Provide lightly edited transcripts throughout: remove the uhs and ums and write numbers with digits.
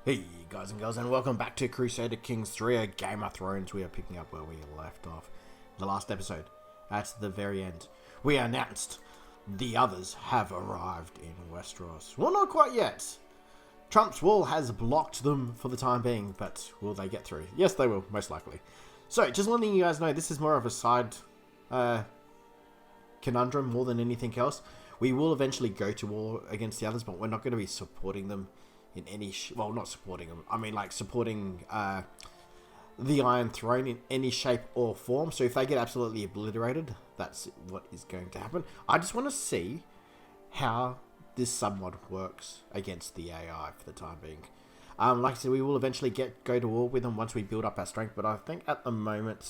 Hey guys and girls, and welcome back to Crusader Kings 3, a Game of Thrones. We are picking up where we left off the last episode. At the very end, we announced the others have arrived in Westeros. Well, not quite yet. Trump's wall has blocked them for the time being, but will they get through? Yes, they will, most likely. So, just letting you guys know, this is more of a side conundrum more than anything else. We will eventually go to war against the others, but we're not going to be supporting them in any well, not supporting them, I mean like supporting the Iron Throne in any shape or form. So if they get absolutely obliterated, that's what is going to happen. I just want to see how this somewhat works against the AI for the time being. Like I said, we will eventually go to war with them once we build up our strength, but I think at the moment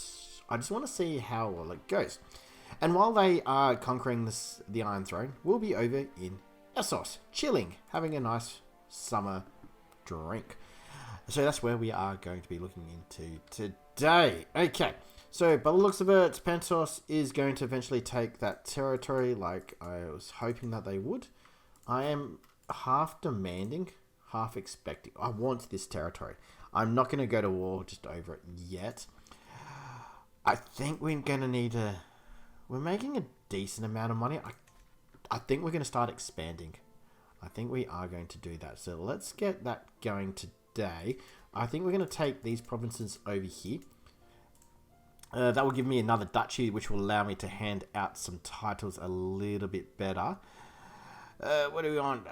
I just want to see how well it goes. And while they are conquering the Iron Throne, we'll be over in Essos, chilling, having a nice summer drink. So that's where we are going to be looking into today. Okay, so by the looks of it, Pentos is going to eventually take that territory like I was hoping that they would. I am half demanding, half expecting. I want this territory. I'm not going to go to war just over it yet. I think we're going to need a... We're making a decent amount of money. I think we're going to start expanding. I think we are going to do that. So let's get that going today. I think we're going to take these provinces over here. That will give me another duchy, which will allow me to hand out some titles a little bit better. What do we want?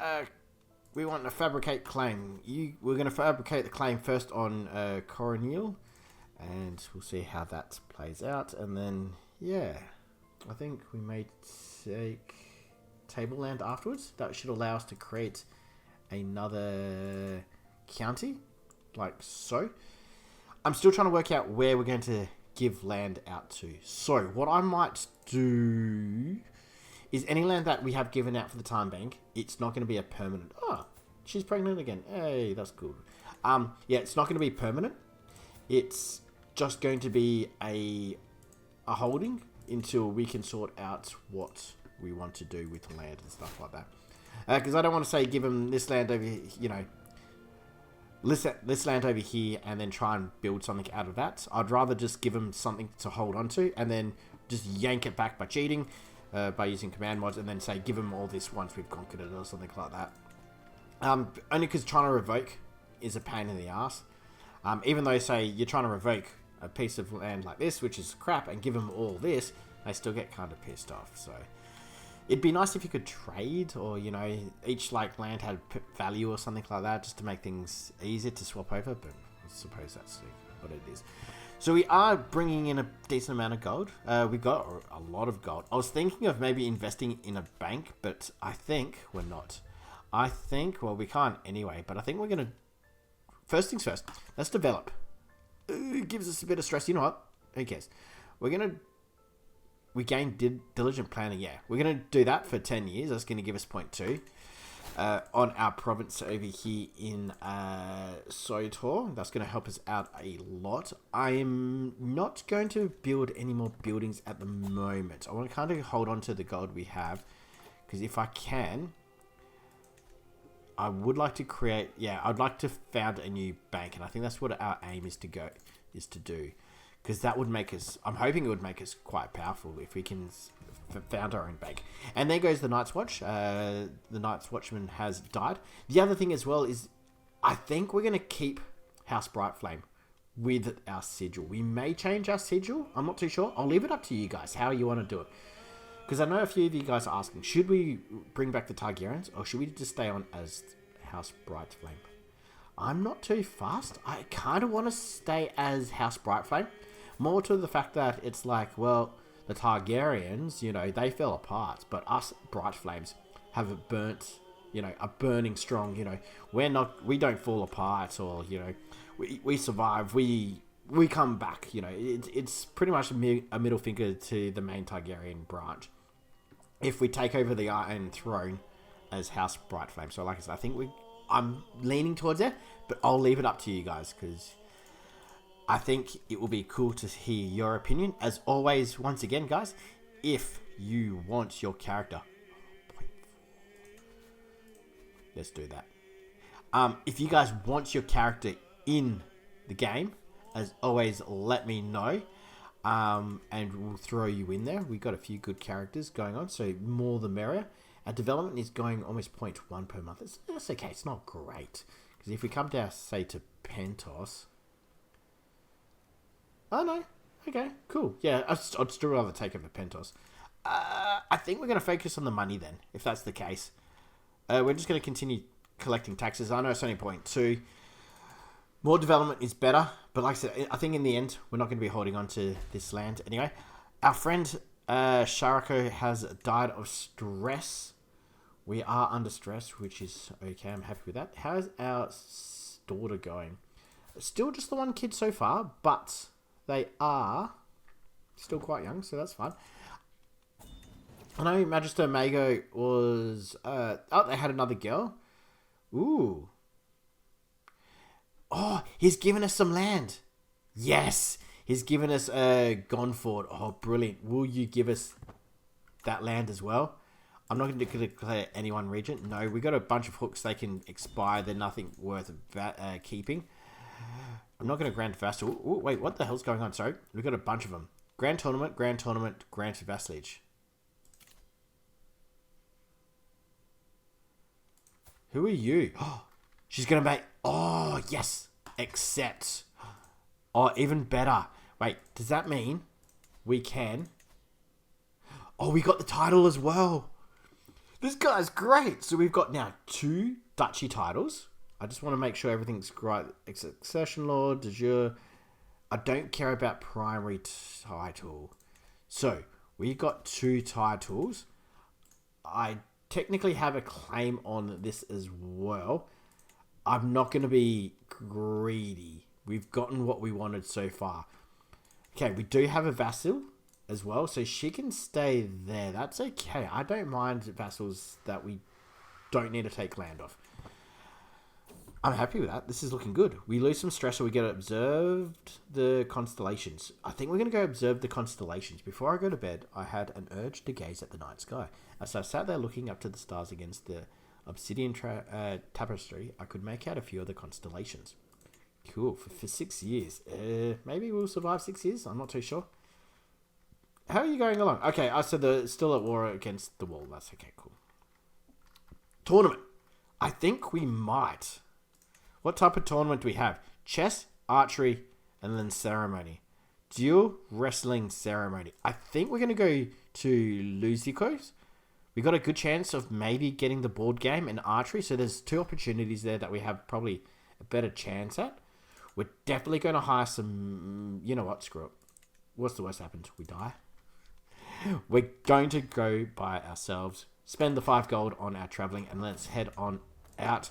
We want to fabricate claim. We're going to fabricate the claim first on Coronil. And we'll see how that plays out. And then, yeah, I think we may take tableland afterwards. That should allow us to create another county, like so. I'm still trying to work out where we're going to give land out to. So what I might do is any land that we have given out for the time being, it's not going to be a permanent... Oh, she's pregnant again. Hey, that's good. Yeah, it's not going to be permanent. It's just going to be a holding until we can sort out what we want to do with land and stuff like that. Because I don't want to say give them this land over here, you know, this land over here and then try and build something out of that. I'd rather just give them something to hold on to and then just yank it back by cheating, by using command mods, and then say give them all this once we've conquered it or something like that. Only because trying to revoke is a pain in the ass. Even though, say, you're trying to revoke a piece of land like this, which is crap, and give them all this, they still get kind of pissed off, so... It'd be nice if you could trade, or, you know, each, like, land had value or something like that, just to make things easier to swap over, but I suppose that's what it is. So we are bringing in a decent amount of gold. We got a lot of gold. I was thinking of maybe investing in a bank, but I think we're not. I think, well, we can't anyway, but I think we're going to... First things first, let's develop. It gives us a bit of stress. You know what? Who cares? We're going to... We gain diligent planning, yeah. We're going to do that for 10 years. That's going to give us 0.2 on our province over here in Sotor. That's going to help us out a lot. I'm not going to build any more buildings at the moment. I want to kind of hold on to the gold we have. Because if I can, I would like to create... Yeah, I'd like to found a new bank. And I think that's what our aim is to do. Because that would make us... I'm hoping it would make us quite powerful if we can found our own bank. And there goes the Night's Watch. The Night's Watchman has died. The other thing as well is... I think we're going to keep House Brightflame with our sigil. We may change our sigil. I'm not too sure. I'll leave it up to you guys how you want to do it. Because I know a few of you guys are asking, should we bring back the Targaryens? Or should we just stay on as House Brightflame? I'm not too fast. I kind of want to stay as House Brightflame. More to the fact that it's like, well, the Targaryens, you know, they fell apart, but us Bright Flames have a burnt, you know, a burning strong, you know, we don't fall apart, or, you know, we survive, we come back, you know, it's pretty much a middle finger to the main Targaryen branch. If we take over the Iron Throne as House Bright Flame. So like I said, I think I'm leaning towards it, but I'll leave it up to you guys, because I think it will be cool to hear your opinion. As always, once again, guys, if you want your character... Let's do that. If you guys want your character in the game, as always, let me know. And we'll throw you in there. We've got a few good characters going on, so more the merrier. Our development is going almost 0.1 per month. That's okay. It's not great. Because if we come down, say, to Pentos... Oh, no. Okay, cool. Yeah, I'd still rather take over Pentos. I think we're going to focus on the money then, if that's the case. We're just going to continue collecting taxes. I know it's only 0.2. More development is better, but like I said, I think in the end, we're not going to be holding on to this land. Anyway, our friend Sharako has died of stress. We are under stress, which is okay. I'm happy with that. How's our daughter going? Still just the one kid so far, but they are still quite young, so that's fine. I know Magister Mago was... they had another girl. Ooh. Oh, he's given us some land. Yes. He's given us Gonford. Oh, brilliant. Will you give us that land as well? I'm not going to declare anyone regent. No, we got a bunch of hooks. They can expire. They're nothing worth keeping. I'm not going to grant vassal. Ooh, wait, what the hell's going on? Sorry. We've got a bunch of them. Grand tournament, granted vassalage. Who are you? Oh, she's going to make... Oh, yes. Accept. Oh, even better. Wait, does that mean we can... Oh, we got the title as well. This guy's great. So we've got now 2 duchy titles. I just want to make sure everything's right. Succession Lord, de jure. I don't care about primary title. So, we got 2 titles. I technically have a claim on this as well. I'm not going to be greedy. We've gotten what we wanted so far. Okay, we do have a vassal as well, so she can stay there. That's okay. I don't mind vassals that we don't need to take land off. I'm happy with that. This is looking good. We lose some stress, so we get observed the constellations. I think we're going to go observe the constellations. Before I go to bed, I had an urge to gaze at the night sky. As I sat there looking up to the stars against the obsidian tapestry, I could make out a few of the constellations. Cool. For 6 years. Maybe we'll survive 6 years. I'm not too sure. How are you going along? Okay, so they're still at war against the wall. That's okay, cool. Tournament. I think we might... What type of tournament do we have? Chess, archery, and then ceremony. Duel, wrestling, ceremony. I think we're going to go to Lusicos. We got a good chance of maybe getting the board game and archery. So there's 2 opportunities there that we have probably a better chance at. We're definitely going to hire some... You know what? Screw it. What's the worst happens? We die. We're going to go by ourselves. Spend the 5 gold on our traveling. And let's head on out.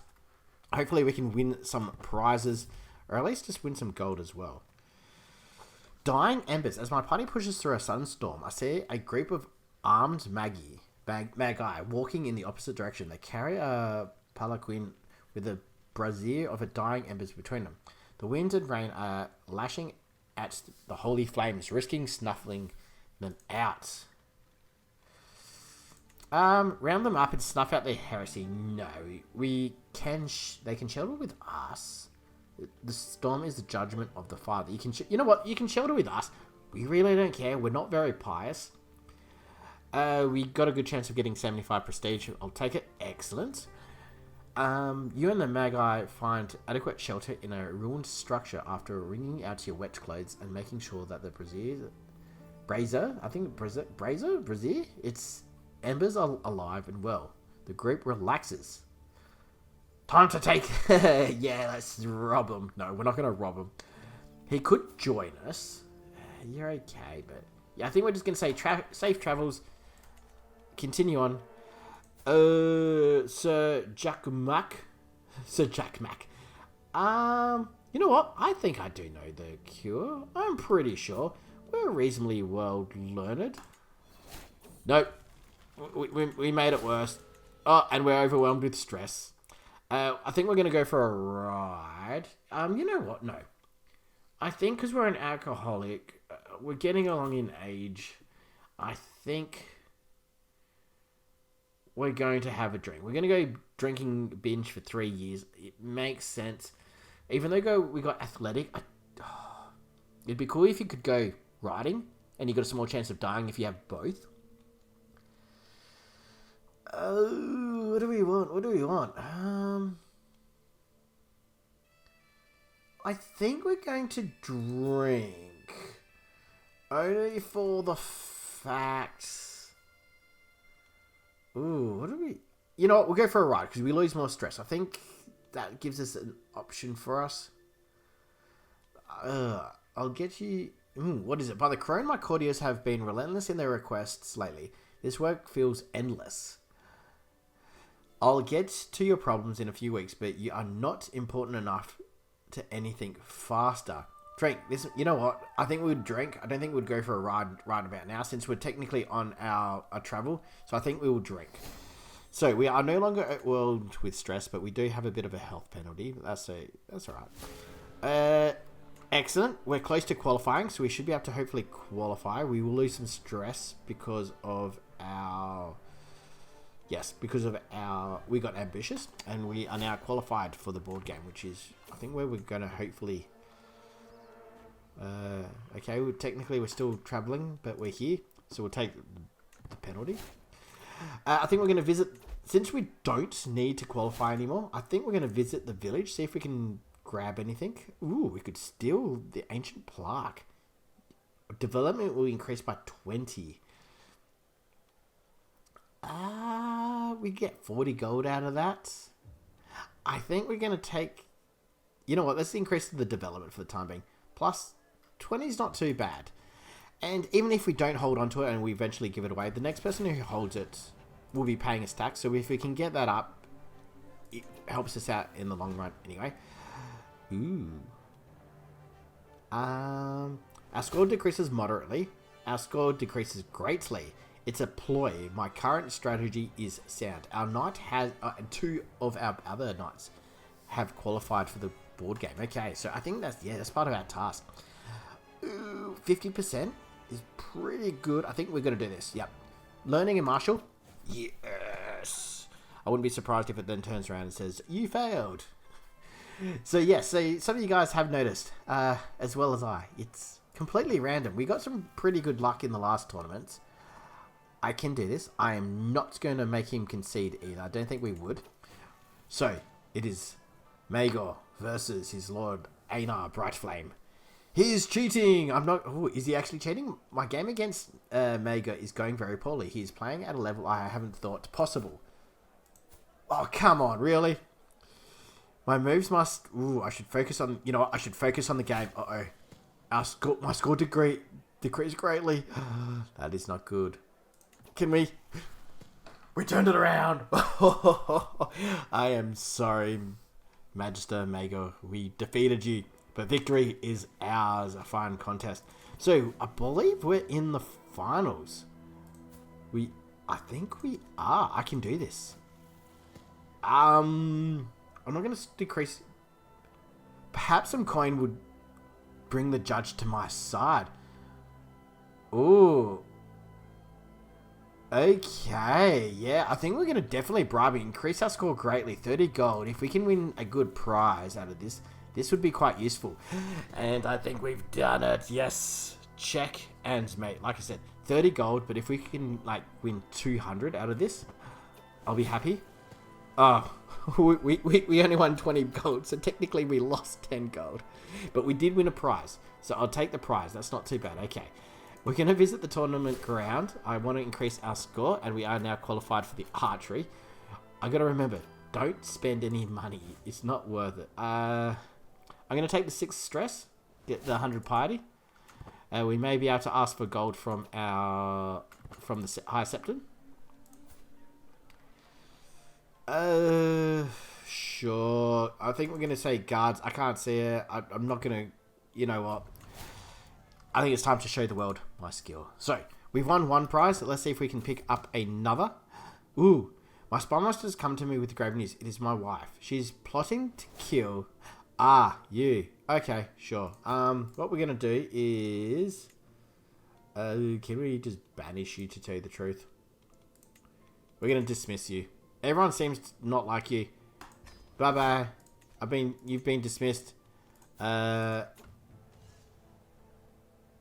Hopefully we can win some prizes, or at least just win some gold as well. Dying Embers. As my party pushes through a sunstorm, I see a group of armed Magi walking in the opposite direction. They carry a palanquin with a brazier of a dying embers between them. The wind and rain are lashing at the holy flames, risking snuffling them out. Round them up and snuff out their heresy. No, we can. They can shelter with us. The storm is the judgment of the Father. You know what? You can shelter with us. We really don't care. We're not very pious. We got a good chance of getting 75 prestige. I'll take it. Excellent. You and the Magi find adequate shelter in a ruined structure after wringing out your wet clothes and making sure that the brazier, its embers are alive and well. The group relaxes. Time to take... yeah, let's rob him. No, we're not going to rob him. He could join us. You're okay, but... Yeah, I think we're just going to say safe travels. Continue on. Sir Jack Mac. You know what? I think I do know the cure. I'm pretty sure. We're reasonably well learned. Nope. We made it worse. Oh, and we're overwhelmed with stress. I think we're going to go for a ride. You know what? No. I think because we're an alcoholic, we're getting along in age. I think we're going to have a drink. We're going to go drinking binge for 3 years. It makes sense. Even though we got athletic, it'd be cool if you could go riding, and you got a small chance of dying if you have both. What do we want? I think we're going to drink. Only for the facts. Ooh, what do we... You know what? We'll go for a ride because we lose more stress. I think that gives us an option for us. I'll get you... what is it? By the crone, my courtiers have been relentless in their requests lately. This work feels endless. I'll get to your problems in a few weeks, but you are not important enough to anything faster. Drink. This, you know what? I think we would drink. I don't think we'd go for a ride about now, since we're technically on our travel. So I think we will drink. So we are no longer overwhelmed with stress, but we do have a bit of a health penalty. That's all right. Excellent. We're close to qualifying, so we should be able to hopefully qualify. We will lose some stress because of our... Yes, because of we got ambitious, and we are now qualified for the board game, which is, I think, where we're going to hopefully... okay, we're still traveling, but we're here, so we'll take the penalty. I think we're going to visit, since we don't need to qualify anymore, I think we're going to visit the village, see if we can grab anything. Ooh, we could steal the ancient plaque. Development will increase by 20. We get 40 gold out of that. I think we're going to take... You know what, let's increase the development for the time being. Plus, 20 is not too bad. And even if we don't hold on to it and we eventually give it away, the next person who holds it will be paying us tax. So if we can get that up, it helps us out in the long run anyway. Ooh. Our score decreases moderately. Our score decreases greatly. It's a ploy. My current strategy is sound. Our knight has... two of our other knights have qualified for the board game. Okay, so I think that's part of our task. Ooh, 50% is pretty good. I think we're going to do this. Yep. Learning and martial. Yes. I wouldn't be surprised if it then turns around and says, you failed. So, yes. So, some of you guys have noticed, as well as I, it's completely random. We got some pretty good luck in the last tournaments. I can do this. I am not going to make him concede either. I don't think we would. So, it is Magor versus his lord Einar Brightflame. He is cheating! I'm not... Oh, is he actually cheating? My game against Magor is going very poorly. He is playing at a level I haven't thought possible. Oh, come on, really? My moves must... Ooh, I should focus on... You know what? I should focus on the game. Uh-oh. My score decreased greatly. That is not good. Can we turned it around? I am sorry, Magister Magor. We defeated you, but victory is ours. A fine contest. So I believe we're in the finals. I think we are. I can do this. I'm not going to decrease. Perhaps some coin would bring the judge to my side. Ooh. Okay, yeah, I think we're going to definitely bribe and increase our score greatly. 30 gold. If we can win a good prize out of this, this would be quite useful. And I think we've done it. Yes. Check and mate. Like I said, 30 gold, but if we can, like, win 200 out of this, I'll be happy. Oh, we only won 20 gold, so technically we lost 10 gold. But we did win a prize, so I'll take the prize. That's not too bad. Okay. We're going to visit the tournament ground. I want to increase our score, and we are now qualified for the archery. I got to remember, don't spend any money. It's not worth it. I'm going to take the 6 stress, get the 100 piety. We may be able to ask for gold from the High Septon. Sure. I think we're going to say guards. I can't see it. I'm not going to... You know what? I think it's time to show the world my skill. So, we've won 1 prize. Let's see if we can pick up another. Ooh. My spymaster has come to me with grave news. It is my wife. She's plotting to kill... you. Okay, sure. What we're going to do is... can we just banish you, to tell you the truth? We're going to dismiss you. Everyone seems to not like you. Bye bye. You've been dismissed.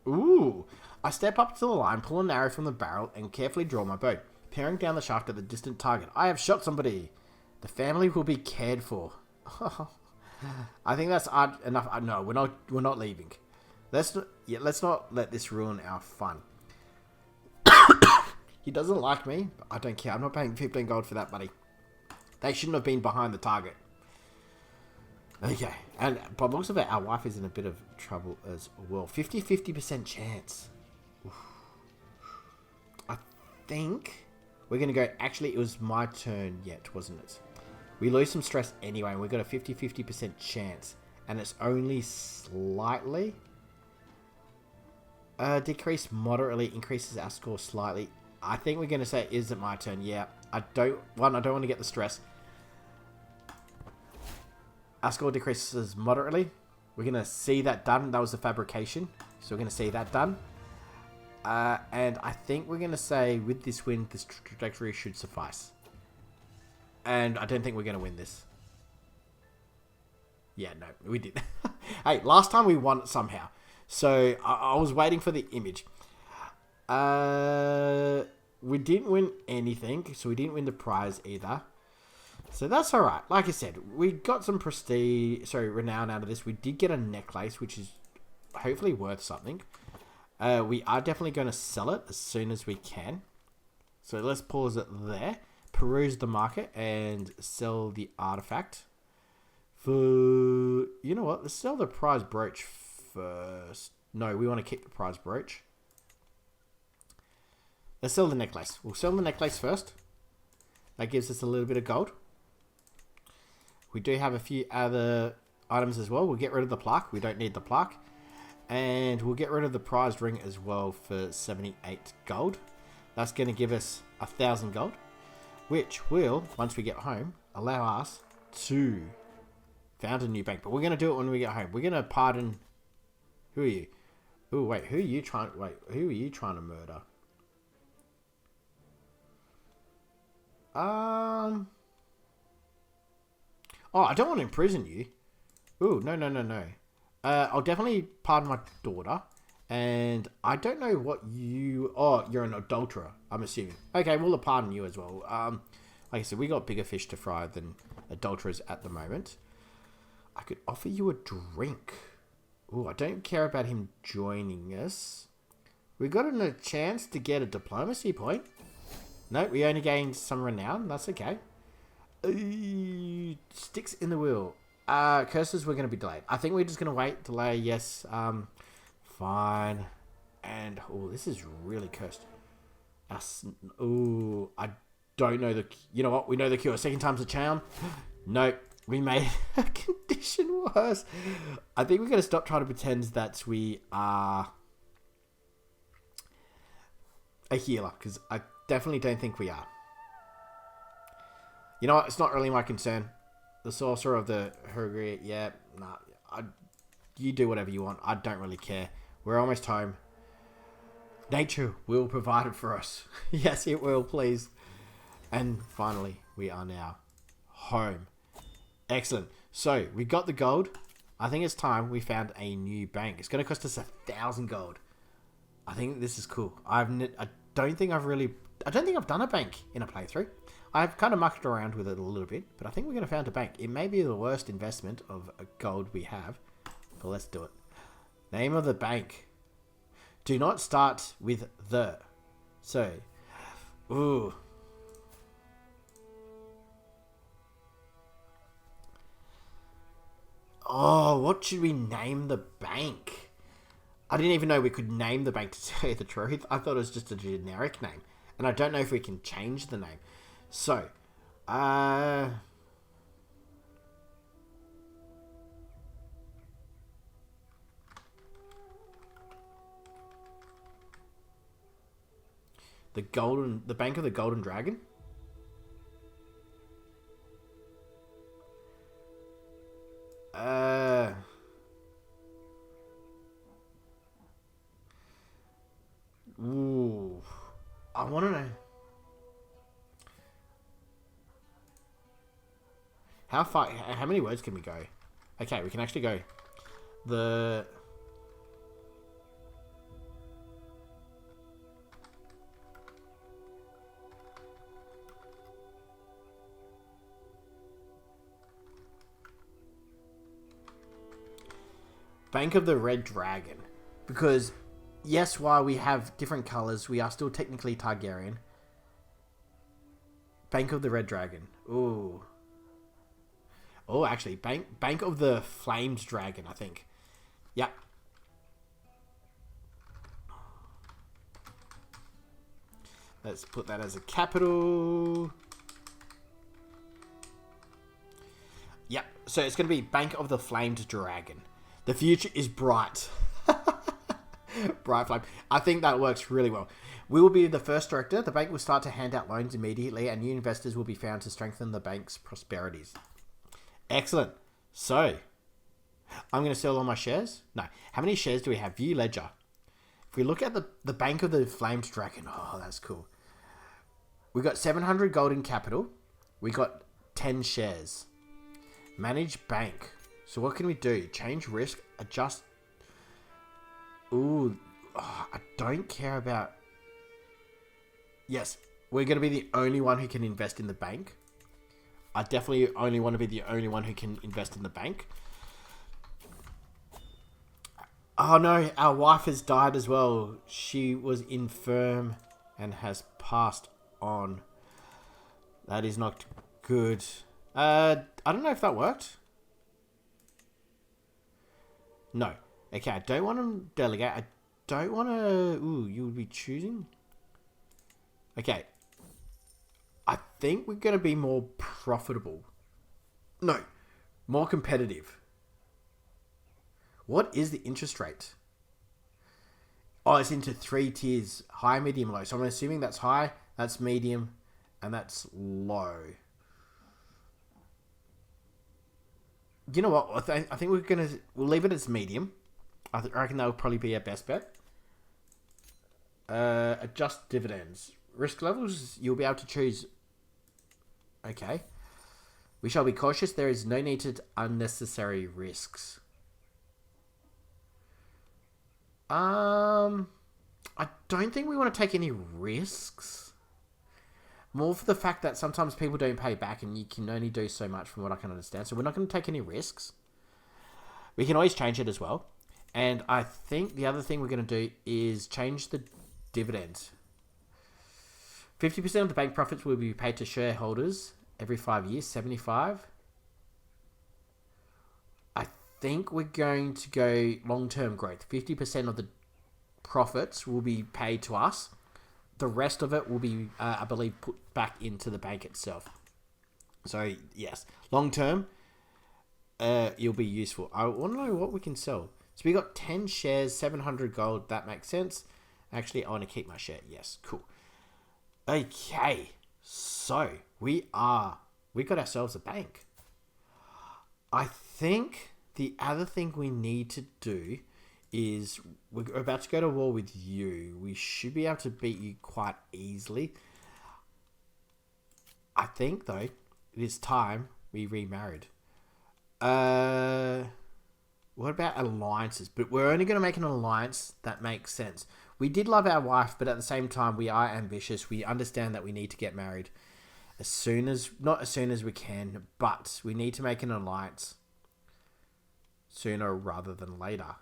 Ooh. I step up to the line, pull an arrow from the barrel, and carefully draw my bow, peering down the shaft at the distant target. I have shot somebody. The family will be cared for. I think that's enough. No, we're not leaving. Let's not let this ruin our fun. He doesn't like me, but I don't care. I'm not paying 15 gold for that, buddy. They shouldn't have been behind the target. Okay, and by the looks of it, our wife is in a bit of trouble as well. 50% chance. Oof. I think we're going to go... Actually, it was my turn yet, wasn't it? We lose some stress anyway, and we've got a 50% chance. And it's only slightly... decrease moderately, increases our score slightly. I think we're going to say, is it my turn? Yeah. I don't want to get the stress. Our score decreases moderately. We're going to see that done. That was the fabrication. So we're going to see that done. And I think we're going to say, with this win, this trajectory should suffice. And I don't think we're going to win this. Yeah, no, we did. Hey, last time we won it somehow. So I was waiting for the image. We didn't win anything. So we didn't win the prize either. So that's alright. Like I said, we got some renown out of this. We did get a necklace, which is hopefully worth something. We are definitely going to sell it as soon as we can. So let's pause it there. Peruse the market and sell the artifact. For... You know what? Let's sell the prize brooch first. No, we want to keep the prize brooch. Let's sell the necklace. We'll sell the necklace first. That gives us a little bit of gold. We do have a few other items as well. We'll get rid of the plaque. We don't need the plaque. And we'll get rid of the prized ring as well for 78 gold. That's going to give us 1,000 gold. Which will, once we get home, allow us to found a new bank. But we're going to do it when we get home. We're going to pardon... Who are you? Oh, wait. Who are you trying to murder? Oh, I don't want to imprison you. Ooh, no. I'll definitely pardon my daughter. And I don't know what you... Oh, you're an adulterer, I'm assuming. Okay, we'll pardon you as well. Like I said, we got bigger fish to fry than adulterers at the moment. I could offer you a drink. Ooh, I don't care about him joining us. We got a chance to get a diplomacy point. No, we only gained some renown. That's okay. Sticks in the wheel. Curses were going to be delayed. I think we're just going to wait. Delay, yes. Fine. And, oh, this is really cursed. Oh, I don't know the... You know what? We know the cure. Second time's a charm. Nope. We made a condition worse. I think we're going to stop trying to pretend that we are a healer. Because I definitely don't think we are. You know what? It's not really my concern. The sorcerer of the Hungry, yeah, nah. You do whatever you want. I don't really care. We're almost home. Nature will provide it for us. Yes, it will, please. And finally, we are now home. Excellent. So, we got the gold. I think it's time we found a new bank. It's going to cost us 1,000 gold. I think this is cool. I don't think I've done a bank in a playthrough. I've kind of mucked around with it a little bit, but I think we're going to find a bank. It may be the worst investment of gold we have, but let's do it. Name of the bank. Do not start with the. So, ooh. Oh, what should we name the bank? I didn't even know we could name the bank, to tell you the truth. I thought it was just a generic name. And I don't know if we can change the name. So, the Bank of the Golden Dragon. Ooh, I want to know. How far? How many words can we go? Okay, we can actually go. The... Bank of the Red Dragon. Because, yes, while we have different colors, we are still technically Targaryen. Bank of the Red Dragon. Ooh. Oh, actually, Bank of the Flamed Dragon, I think. Yep. Let's put that as a capital. Yep. So it's going to be Bank of the Flamed Dragon. The future is bright. Brightflame. I think that works really well. We will be the first director. The bank will start to hand out loans immediately, and new investors will be found to strengthen the bank's prosperities. Excellent. So, I'm going to sell all my shares. No. How many shares do we have? View ledger. If we look at the Bank of the Flamed Dragon. Oh, that's cool. We got 700 gold in capital. We got 10 shares. Manage bank. So what can we do? Change risk. Adjust. Ooh. Oh, I don't care about... Yes. We're going to be the only one who can invest in the bank. I definitely only want to be the only one who can invest in the bank. Oh no, our wife has died as well. She was infirm and has passed on. That is not good. I don't know if that worked. No. Okay, I don't want to delegate. I don't want to... Ooh, you would be choosing? Okay. I think we're going to be more profitable. No. More competitive. What is the interest rate? Oh, it's into 3 tiers. High, medium, low. So I'm assuming that's high, that's medium, and that's low. You know what? I think we'll leave it as medium. I reckon that will probably be our best bet. Adjust dividends. Risk levels, you'll be able to choose. Okay. We shall be cautious. There is no need to unnecessary risks. I don't think we want to take any risks. More for the fact that sometimes people don't pay back and you can only do so much from what I can understand. So we're not going to take any risks. We can always change it as well. And I think the other thing we're going to do is change the dividends. 50% of the bank profits will be paid to shareholders every 5 years. 75. I think we're going to go long-term growth. 50% of the profits will be paid to us. The rest of it will be, I believe, put back into the bank itself. So, yes. Long-term, it'll be useful. I want to know what we can sell. So, we got 10 shares, 700 gold. That makes sense. Actually, I want to keep my share. Yes, cool. Okay. So, we got ourselves a bank. I think the other thing we need to do is we're about to go to war with you. We should be able to beat you quite easily. I think, though, it is time we remarried. What about alliances? But we're only going to make an alliance that makes sense. We did love our wife, but at the same time, we are ambitious. We understand that we need to get married not as soon as we can, but we need to make an alliance sooner rather than later.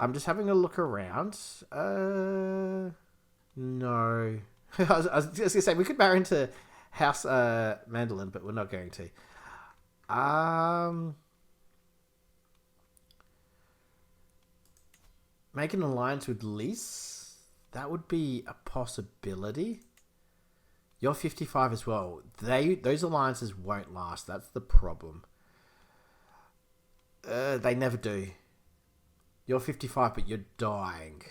I'm just having a look around. No. I was just going to say, we could marry into House Mandolin, but we're not going to. Make an alliance with Lys? That would be a possibility. You're 55 as well. Those alliances won't last. That's the problem. They never do. You're 55, but you're dying.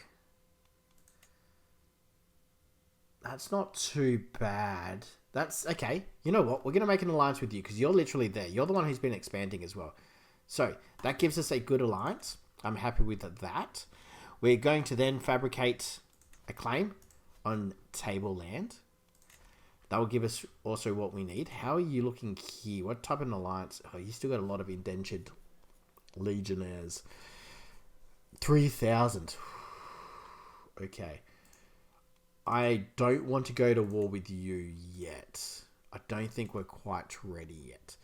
That's not too bad. That's okay. You know what? We're going to make an alliance with you because you're literally there. You're the one who's been expanding as well. So that gives us a good alliance. I'm happy with that. We're going to then fabricate a claim on table land. That will give us also what we need. How are you looking here? What type of alliance? Oh, you still got a lot of indentured legionnaires. 3,000. Okay. I don't want to go to war with you yet. I don't think we're quite ready yet.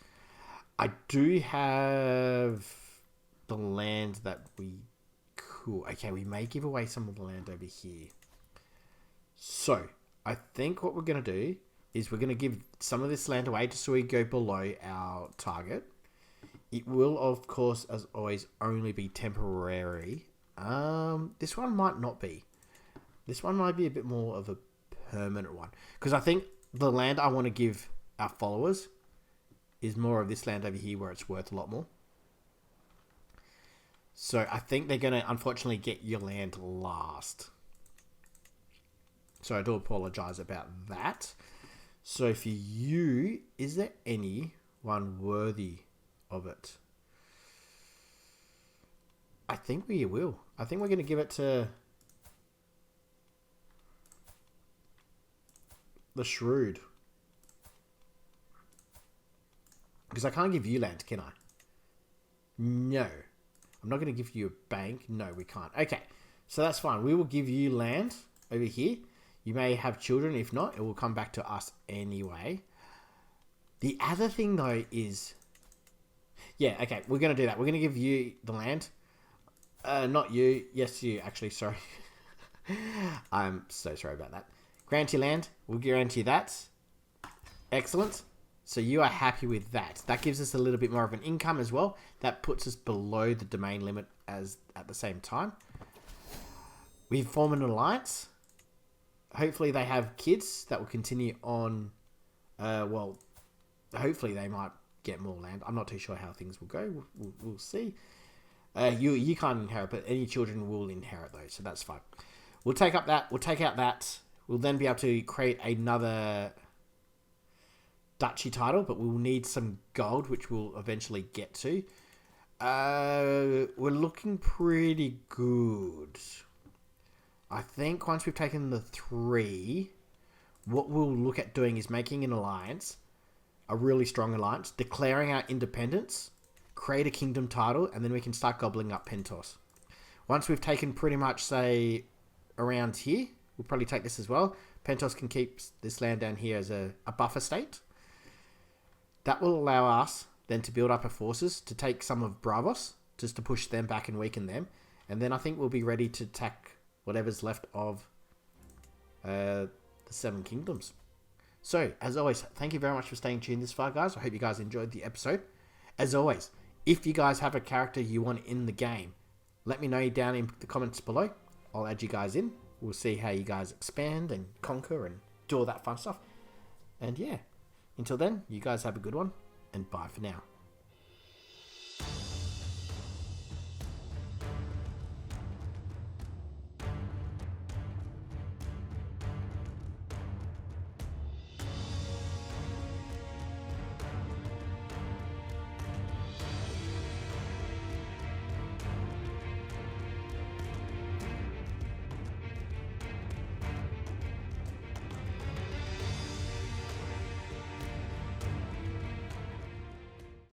I do have the land that we could... Okay, we may give away some of the land over here. So, I think what we're going to do is we're going to give some of this land away just so we go below our target. It will, of course, as always, only be temporary. This one might not be. This one might be a bit more of a permanent one. Because I think the land I want to give our followers is more of this land over here where it's worth a lot more. So I think they're going to, unfortunately, get your land last. So I do apologize about that. So for you, is there anyone worthy of it? I think we will. I think we're going to give it to the Shrewd. Because I can't give you land, can I? No. I'm not going to give you a bank. No, we can't. Okay. So that's fine. We will give you land over here. You may have children. If not, it will come back to us anyway. The other thing, though, is... Yeah, okay. We're going to do that. We're going to give you the land. Not you. Yes, you. Actually, sorry. I'm so sorry about that. Grant you land. We'll grant you that. Excellent. So you are happy with that. That gives us a little bit more of an income as well. That puts us below the domain limit as at the same time. We've formed an alliance. Hopefully they have kids that will continue on. Well, hopefully they might get more land. I'm not too sure how things will go. We'll see. You can't inherit, but any children will inherit those, so that's fine. We'll take up that. We'll take out that. We'll then be able to create another duchy title, but we'll need some gold, which we'll eventually get to. We're looking pretty good. I think once we've taken the 3, what we'll look at doing is making an alliance, a really strong alliance, declaring our independence, create a kingdom title, and then we can start gobbling up Pentos. Once we've taken pretty much, say, around here, we'll probably take this as well. Pentos can keep this land down here as a buffer state. That will allow us then to build up our forces to take some of Bravos, just to push them back and weaken them. And then I think we'll be ready to attack whatever's left of the 7 kingdoms. So, as always, thank you very much for staying tuned this far, guys. I hope you guys enjoyed the episode. As always, if you guys have a character you want in the game, let me know down in the comments below. I'll add you guys in. We'll see how you guys expand and conquer and do all that fun stuff. And yeah, until then, you guys have a good one, and bye for now.